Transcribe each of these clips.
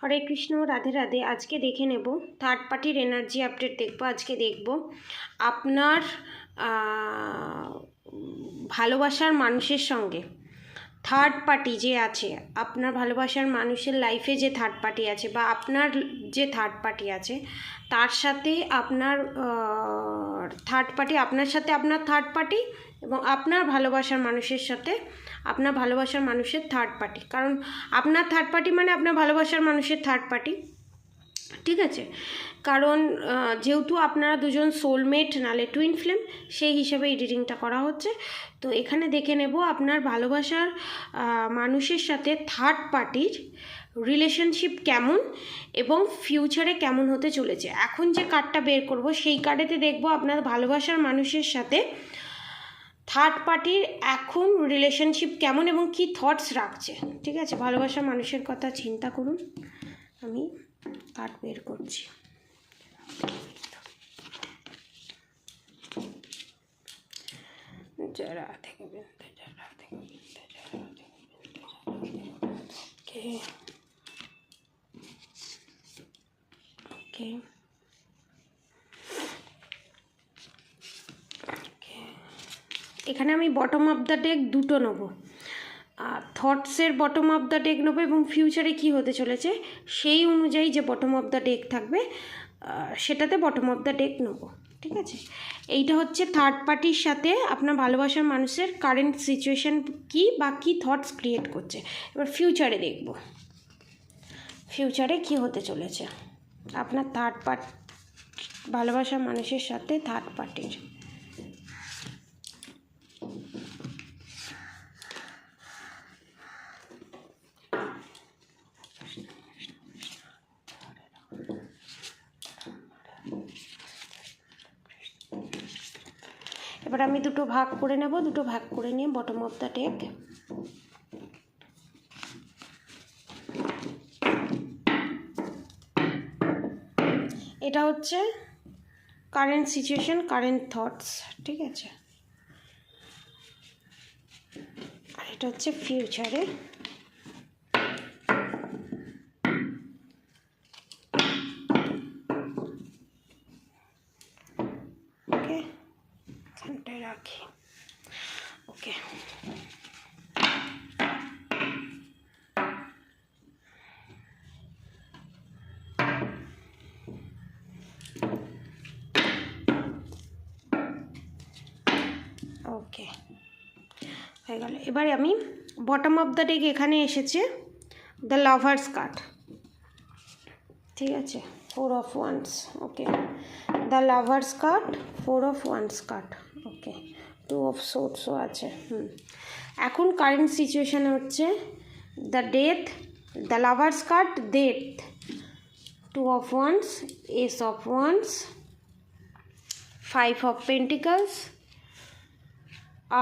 হরে কৃষ্ণ, রাধে রাধে। আজকে দেখে নেব থার্ড পার্টির এনার্জি আপডেট দেখব। আজকে দেখব আপনার ভালোবাসার মানুষের সঙ্গে থার্ড পার্টি যে আছে, আপনার ভালোবাসার মানুষের লাইফে যে থার্ড পার্টি আছে বা আপনার যে থার্ড পার্টি আছে তার সাথে আপনার থার্ড পার্টি, আপনার সাথে আপনার থার্ড পার্টি এবং আপনার ভালোবাসার মানুষের সাথে আপনার ভালোবাসার মানুষের থার্ড পার্টি। কারণ আপনার থার্ড পার্টি মানে আপনার ভালোবাসার মানুষের থার্ড পার্টি, ঠিক আছে? কারণ যেহেতু আপনারা দুজন সোলমেট নালে টুইন ফ্লেম, সেই হিসাবে এডিটিংটা করা হচ্ছে। তো এখানে দেখে নেব আপনার ভালোবাসার মানুষের সাথে থার্ড পার্টির রিলেশনশিপ কেমন এবং ফিউচারে কেমন হতে চলেছে। এখন যে কার্ডটা বের করব সেই কার্ডেতে দেখব আপনার ভালোবাসার মানুষের সাথে থার্ড পার্টির এখন রিলেশনশিপ কেমন এবং কি থটস রাখছে, ঠিক আছে? ভালোবাসার মানুষের কথা চিন্তা করুন। আমি কার্ড বের করছি। ওকে, এখানে আমি বটম অফ দ্য ডেক দুটো নেব, থটসের বটম অফ দ্য ডেক নেবো এবং ফিউচারে কি হতে চলেছে সেই অনুযায়ী যে বটম অফ দ্য ডেক থাকবে সেটাতে বটম অফ দ্য ডেক নেব, ঠিক আছে? এইটা হচ্ছে থার্ড পার্টির সাথে আপনার ভালোবাসার মানুষের কারেন্ট সিচুয়েশান কী বা কী থটস ক্রিয়েট করছে। এবার ফিউচারে দেখব ফিউচারে কি হতে চলেছে আপনার থার্ড পার্টি, ভালোবাসার মানুষের সাথে থার্ড পার্টির। এবার আমি দুটো ভাগ করে নেব, দুটো ভাগ করে নিয়ে বটম অফ দ্য ডেক এটা হচ্ছে কারেন্ট সিচুয়েশন, কারেন্ট থটস, ঠিক আছে? আর এটা হচ্ছে ফিউচারে। ওকে, এখানটায় রাখি। ওকে, ওকে হয়ে গেল। এবারে আমি বটম অফ দ্য ডেক এখানে এসেছে দ্য লাভার্স কার্ড, ঠিক আছে? 4 of Wands, okay, the lovers card, 4 of Wands card, okay, 2 of Swordsও আছে। এখন কারেন্ট সিচুয়েশান হচ্ছে the death, the lovers card, death, 2 of Wands, Ace of Wands, 5 of Pentacles,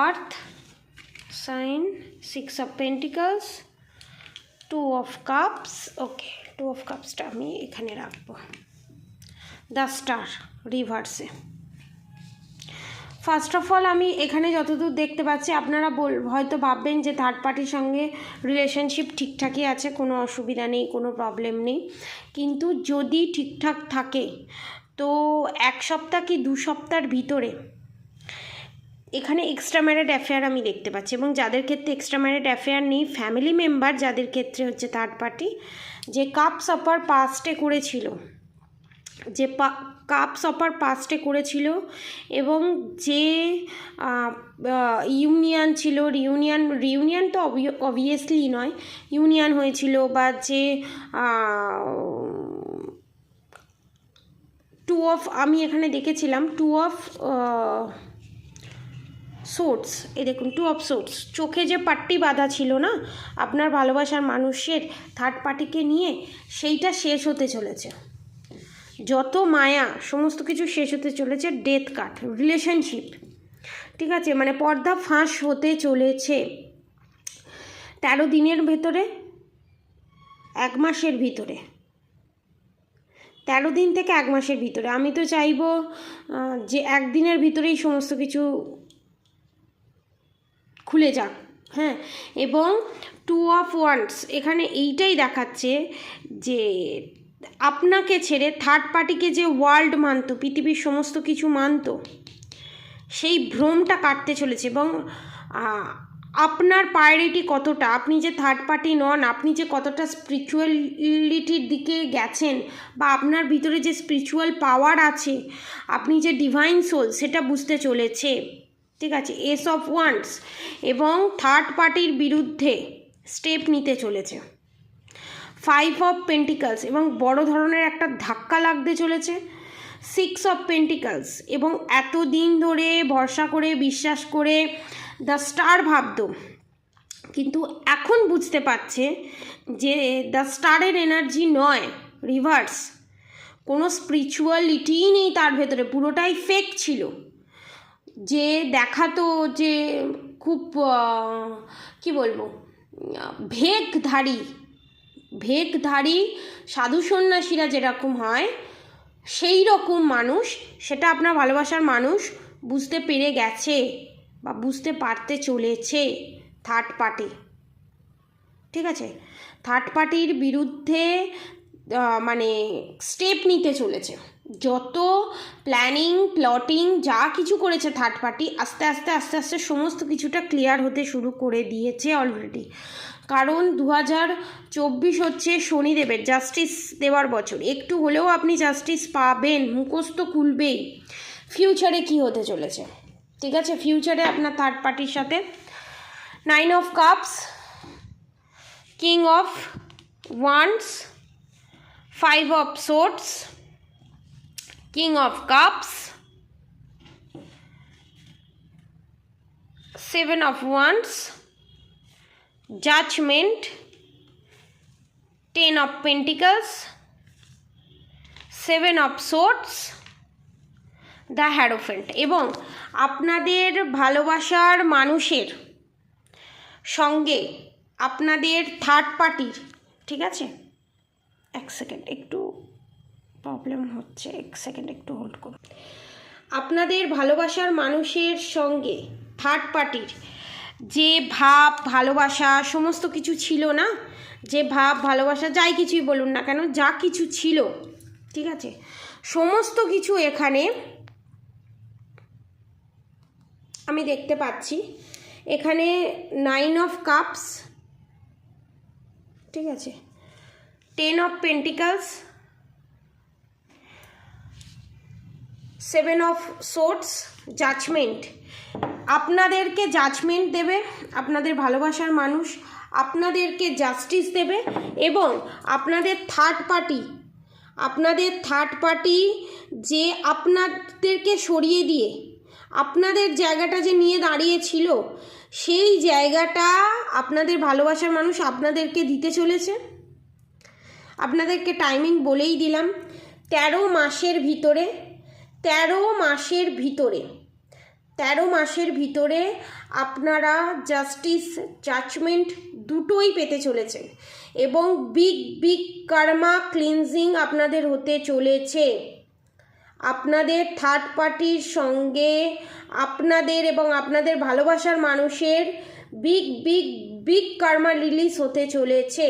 Earth sign, 6 of Pentacles, 2 of Cups, okay, 2 of Cupsটা আমি এখানে রাখবো। The star রিভার্সে। First of all আমি এখানে যতদূর দেখতে পাচ্ছি আপনারা হয়তো ভাববেন যে থার্ড পার্টির সঙ্গে রিলেশনশিপ ঠিকঠাকই আছে, কোনো অসুবিধা নেই, কোনো প্রবলেম নেই। কিন্তু যদি ঠিকঠাক থাকে তো 1 সপ্তাহ কি 2 সপ্তাহের ভিতরে এখানে এক্সট্রা ম্যারিড অ্যাফেয়ার আমি দেখতে পাচ্ছি। এবং যাদের ক্ষেত্রে এক্সট্রা ম্যারিড অ্যাফেয়ার নেই, ফ্যামিলি মেম্বার যাদের ক্ষেত্রে হচ্ছে থার্ড পার্টি, যে কাপস অফার পাস্টে করেছিল, যে কাপস অফার পাস্টে করেছিল এবং যে ইউনিয়ন ছিল, রিউনিয়ন তো অবভিয়াসলি নয়, ইউনিয়ন হয়েছিল, বা যে 2 of, আমি এখানে দেখেছিলাম 2 of সোর্স, এই দেখুন 2 of সোর্স, চোখে যে পাট্টি বাঁধা ছিল না আপনার ভালোবাসার মানুষের থার্ড পার্টিকে নিয়ে, সেইটা শেষ হতে চলেছে। যত মায়া সমস্ত কিছু শেষ হতে চলেছে। ডেথ কার্ড, রিলেশনশিপ, ঠিক আছে? মানে পর্দা ফাঁস হতে চলেছে 13 দিনের ভেতরে, 1 মাসের ভিতরে, 13 দিন থেকে 1 মাসের ভিতরে। আমি তো চাইবো যে 1 দিনের ভিতরেই সমস্ত কিছু খুলে যাক, হ্যাঁ, এবং 2 অফ ওয়ান্ডস এখানে এইটাই দেখাচ্ছে যে আপনাকে ছেড়ে থার্ড পার্টিকে যে ওয়ার্ল্ড মানতো, পৃথিবীর সমস্ত কিছু মানতো, সেই ভ্রমটা কাটতে চলেছে। এবং আপনার প্রায়োরিটি কতটা, আপনি যে থার্ড পার্টি নন, আপনি যে কতটা স্পিরিচুয়ালিটির দিকে গেছেন, বা আপনার ভিতরে যে স্পিরিচুয়াল পাওয়ার আছে, আপনি যে ডিভাইন সোল, সেটা বুঝতে চলেছে। ঠিক আছে, এস অফ ওয়ান্ডস, এবং থার্ড পার্টির বিরুদ্ধে স্টেপ নিতে চলেছে। 5 অফ পেন্টিকলস, এবং বড় ধরনের একটা ধাক্কা লাগতে চলেছে। 6 অফ পেন্টিকলস, এবং এতদিন ধরে ভরসা করে বিশ্বাস করে দ্য স্টার ভাবতো, কিন্তু এখন বুঝতে পারছে যে দ্য স্টারের এনার্জি নয়, রিভার্স, কোনো স্পিরিচুয়ালিটিই নেই তার ভেতরে, পুরোটাই ফেক ছিল। যে দেখাতো যে খুব কি বলবো, ভেকধারী সাধু সন্ন্যাসীরা যেরকম হয়, সেই রকম মানুষ, সেটা আপনার ভালোবাসার মানুষ বুঝতে পেরে গেছে বা বুঝতে পারতে চলেছে। থার্ড পার্টি, ঠিক আছে, থার্ড পার্টির বিরুদ্ধে মানে স্টেপ নিতে চলেছে। যত প্ল্যানিং প্লটিং যা কিছু করেছে থার্ড পার্টি, আস্তে আস্তে সমস্ত কিছুটা ক্লিয়ার হতে শুরু করে দিয়েছে অলরেডি। কারণ 2024 হচ্ছে শনিদেবের জাস্টিস দেওয়ার বছর, একটু হলেও আপনি জাস্টিস পাবেন, মুখস্থ খুলবেই ফিউচারে কি হতে চলেছে। ঠিক আছে, ফিউচারে আপনার থার্ড পার্টির সাথে 9 of cups, king of wands, 5 of swords, king of cups, 7 of wands, judgement, 10 of pentacles, 7 of swords, the hierophant. এবং আপনাদের ভালোবাসার মানুষের সঙ্গে আপনাদের থার্ড পার্টির, ঠিক আছে, এক সেকেন্ড একটু প্রবলেম হচ্ছে, এক সেকেন্ড একটু হোল্ড করুন। আপনাদের ভালোবাসার মানুষের সঙ্গে থার্ড পার্টির যে ভাব ভালোবাসা সমস্ত কিছু ছিল না, যে ভাব ভালোবাসা যাই কিছুই বলুন না কেন, যা কিছু ছিল, ঠিক আছে, সমস্ত কিছু এখানে আমি দেখতে পাচ্ছি। এখানে 9 অফ কাপস, ঠিক আছে, 10 of pentacles, 7 of swords, judgement. আপনাদেরকে জাজমেন্ট দেবে আপনাদের ভালোবাসার মানুষ, আপনাদেরকে জাস্টিস দেবে। এবং আপনাদের থার্ড পার্টি যে আপনাদেরকে সরিয়ে দিয়ে আপনাদের জায়গাটা যে নিয়ে দাঁড়িয়েছিল, সেই জায়গাটা আপনাদের ভালোবাসার মানুষ আপনাদেরকে দিতে চলেছে। আপনাদেরকে টাইমিং বলেই দিলাম, 13 মাসের ভিতরে আপনারা জাস্টিস জাজমেন্ট দুটোই পেতে চলেছেন। এবং বিগ কার্মা ক্লিনজিং আপনাদের হতে চলেছে। আপনাদের থার্ড পার্টির সঙ্গে আপনাদের এবং আপনাদের ভালোবাসার মানুষের বিগ কার্মা রিলিজ হতে চলেছে।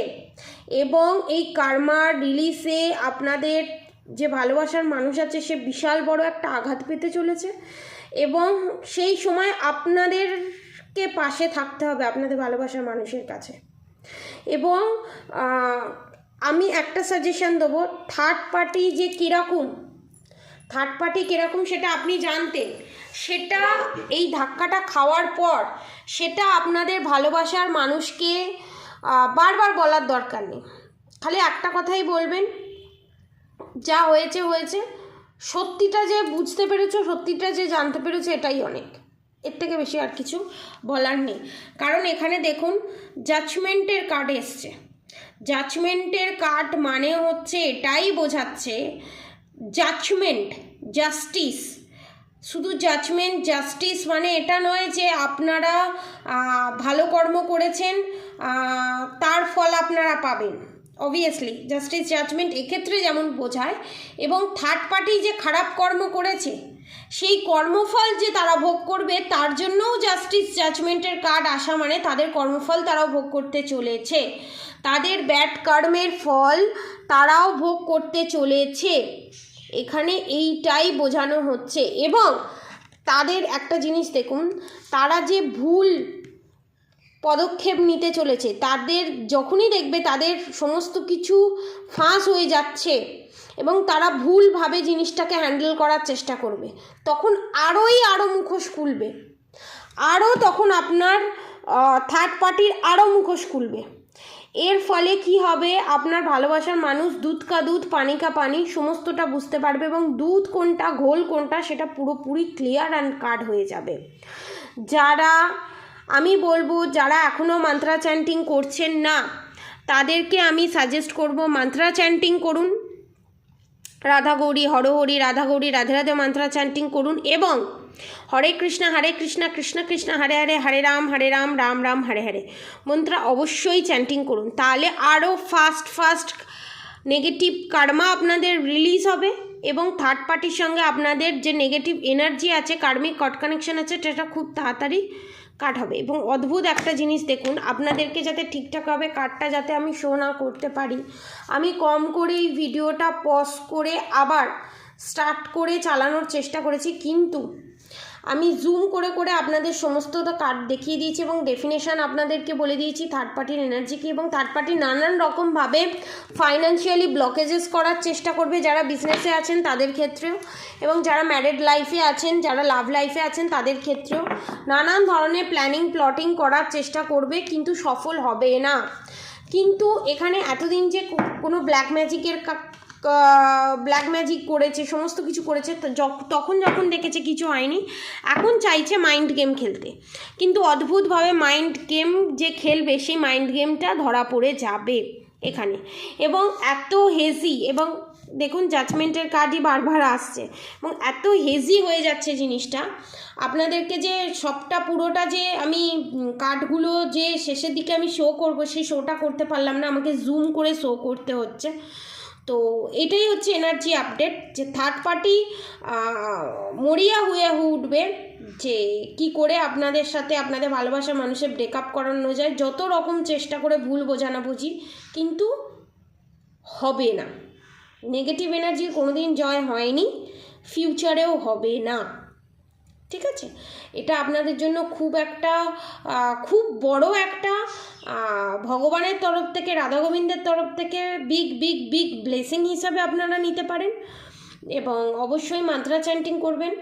এবং এই কার্মা রিলিজে আপনাদের যে ভালোবাসার মানুষ আছে, সে বিশাল বড় একটা আঘাত পেতে চলেছে। এবং সেই সময় আপনাদেরকে পাশে থাকতে হবে আপনাদের ভালোবাসার মানুষের কাছে। এবং আমি একটা সাজেশন দেবো, থার্ড পার্টি কীরকম সেটা আপনি জানতেন, সেটা এই ধাক্কাটা খাওয়ার পর সেটা আপনাদের ভালোবাসার মানুষকে বারবার বলার দরকার নেই, খালি একটা কথাই বলবেন, যা হয়েছে, সত্যিটা যে বুঝতে পেরেছো, সত্যিটা যে জানতে পেরেছো, এটাই অনেক, এর থেকে বেশি আর কিছু বলার নেই। কারণ এখানে দেখুন জাজমেন্টের কার্ড এসছে। জাজমেন্টের কার্ড মানে হচ্ছে, এটাই বোঝাচ্ছে জাজমেন্ট, জাস্টিস। শুধু জাজমেন্ট জাস্টিস মানে এটা নয় যে আপনারা ভালো কর্ম করেছেন তার ফল আপনারা পাবেন, অবভিয়াসলি জাস্টিস জাজমেন্ট এক্ষেত্রে যেমন বোঝায়, এবং থার্ড পার্টি যে খারাপ কর্ম করেছে সেই কর্মফল যে তারা ভোগ করবে তার জন্যও জাস্টিস জাজমেন্টের কার্ড আসা মানে তাদের কর্মফল তারাও ভোগ করতে চলেছে, তাদের ব্যাড কর্মের ফল তারাও ভোগ করতে চলেছে, এখানে এইটাই বোঝানো হচ্ছে। এবং তাদের একটা জিনিস দেখুন, তারা যে ভুল পদক্ষেপ নিতে চলেছে, তাদের যখনই দেখবে তাদের সমস্ত কিছু ফাঁস হয়ে যাচ্ছে এবং তারা ভুলভাবে জিনিসটাকে হ্যান্ডেল করার চেষ্টা করবে, তখন আরও মুখোশ খুলবে, তখন আপনার থার্ড পার্টির আরও মুখোশ খুলবে। এর ফলে কি হবে, আপনার ভালোবাসার মানুষ দুধ কা দুধ পানি কা পানি সমস্তটা বুঝতে পারবে এবং দুধ কোনটা ঘোল কোনটা সেটা পুরোপুরি ক্লিয়ার অ্যান্ড কাট হয়ে যাবে। আমি বলবো যারা এখনও মান্ত্রা চ্যান্টিং করছেন না তাদেরকে আমি সাজেস্ট করব মান্ত্রা চ্যান্টিং করুন, রাধা গৌরী হরহরি রাধা গৌরী রাধে রাধে মান্ত্রা চ্যান্টিং করুন, এবং হরে কৃষ্ণ কৃষ্ণ কৃষ্ণ হরে হরে হরে রাম রাম রাম হরে হরে মন্ত্র অবশ্যই চ্যান্টিং করুন। তাহলে আরও ফাস্ট নেগেটিভ কার্মা আপনাদের রিলিজ হবে এবং থার্ড পার্টির সঙ্গে আপনাদের যে নেগেটিভ এনার্জি আছে, কার্মিক কট কানেকশন আছে, সেটা খুব তাড়াতাড়ি কাট হবে। এবং অদ্ভুত একটা জিনিস দেখুন, আপনাদেরকে যাতে ঠিকঠাকভাবে কার্ডটা যাতে আমি শো না করতে পারি, আমি কম করে এই ভিডিওটা পজ করে আবার স্টার্ট করে চালানোর চেষ্টা করেছি, কিন্তু আমি জুম করে আপনাদের সমস্তটা কার্ড দেখিয়ে দিয়েছি এবং ডেফিনেশান আপনাদেরকে বলে দিয়েছি থার্ড পার্টির এনার্জিকে, এবং থার্ড পার্টি নানান রকমভাবে ফাইন্যান্সিয়ালি ব্লকেজেস করার চেষ্টা করবে যারা বিজনেসে আছেন তাদের ক্ষেত্রেও, এবং যারা ম্যারিড লাইফে আছেন, যারা লাভ লাইফে আছেন তাদের ক্ষেত্রেও নানান ধরনের প্ল্যাটিং করার চেষ্টা করবে, কিন্তু সফল হবে না। কিন্তু এখানে এতদিন যে কোনো ব্ল্যাক ম্যাজিক করেছে, সমস্ত কিছু করেছে, তখন যখন দেখেছে কিছু হয়নি, এখন চাইছে মাইন্ড গেম খেলতে, কিন্তু অদ্ভুতভাবে মাইন্ড গেম যে খেলবে সেই মাইন্ড গেমটা ধরা পড়ে যাবে এখানে। এবং এত হেজি, এবং দেখুন জাজমেন্টের কার্ডই বারবার আসছে এবং এত হেজি হয়ে যাচ্ছে জিনিসটা, আপনাদেরকে যে সবটা পুরোটা যে আমি কার্ডগুলো যে শেষের দিকে আমি শো করব সেই শোটা করতে পারলাম না, আমাকে জুম করে শো করতে হচ্ছে। তো এটাই হচ্ছে এনার্জি আপডেট, যে থার্ড পার্টি মরিয়া হয়ে উঠবে যে কি করে আপনাদের সাথে আপনাদের ভালোবাসার মানুষের ব্রেকআপ করানো যায়, যত রকম চেষ্টা করে ভুল বোঝাবুঝি, কিন্তু হবে না। নেগেটিভ এনার্জি কোনোদিন জয় হয়নি, ফিউচারেও হবে না, ঠিক আছে? এটা আপনাদের জন্য খুব বড় একটা ভগবানের তরফ থেকে, রাধা গোবিন্দের তরফ থেকে বিগ ব্লেসিং হিসাবে আপনারা নিতে পারেন, এবং অবশ্যই মান্ত্রা চ্যান্টিং করবেন।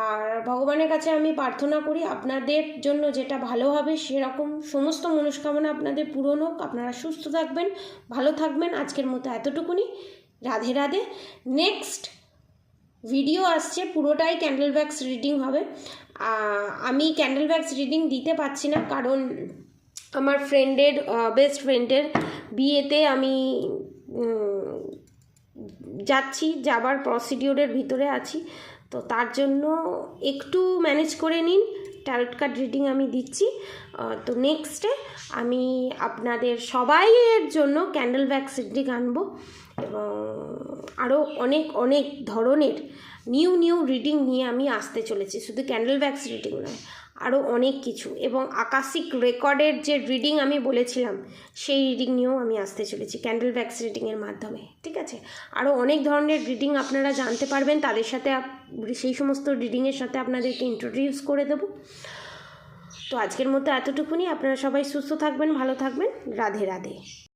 আর ভগবানের কাছে আমি প্রার্থনা করি আপনাদের জন্য যেটা ভালো হবে সেরকম সমস্ত মনস্কামনা আপনাদের পূরণ হোক, আপনারা সুস্থ থাকবেন, ভালো থাকবেন। আজকের মতো এতটুকুনি, রাধে রাধে। নেক্সট ভিডিও আসছে, পুরোটাই ক্যান্ডেল ব্যাক্স রিডিং হবে। আমি ক্যান্ডেল ব্যাক্স রিডিং দিতে পারছি না, কারণ আমার বেস্ট ফ্রেন্ডের বিয়েতে আমি যাবার প্রসিডিওরের ভিতরে আছি, তো তার জন্য একটু ম্যানেজ করে নিন। ট্যারট কার্ড রিডিং আমি দিচ্ছি, তো নেক্সটে আমি আপনাদের সবাইয়ের জন্য ক্যান্ডেল ব্যাক্স রিডিং আনবো, এবং আরও অনেক ধরনের নিউ রিডিং নিয়ে আমি আসতে চলেছি, শুধু ক্যান্ডেল ব্যাক্স রিডিং নয়, আরও অনেক কিছু, এবং আকাশিক রেকর্ডের যে রিডিং আমি বলেছিলাম সেই রিডিং নিয়েও আমি আসতে চলেছি ক্যান্ডেল ব্যাক্স রিডিংয়ের মাধ্যমে, ঠিক আছে? আরও অনেক ধরনের রিডিং আপনারা জানতে পারবেন, তাদের সাথে সেই সমস্ত রিডিংয়ের সাথে আপনাদেরকে ইন্ট্রোডিউস করে দেবো। তো আজকের মতো এতটুকুনি, আপনারা সবাই সুস্থ থাকবেন, ভালো থাকবেন, রাধে রাধে।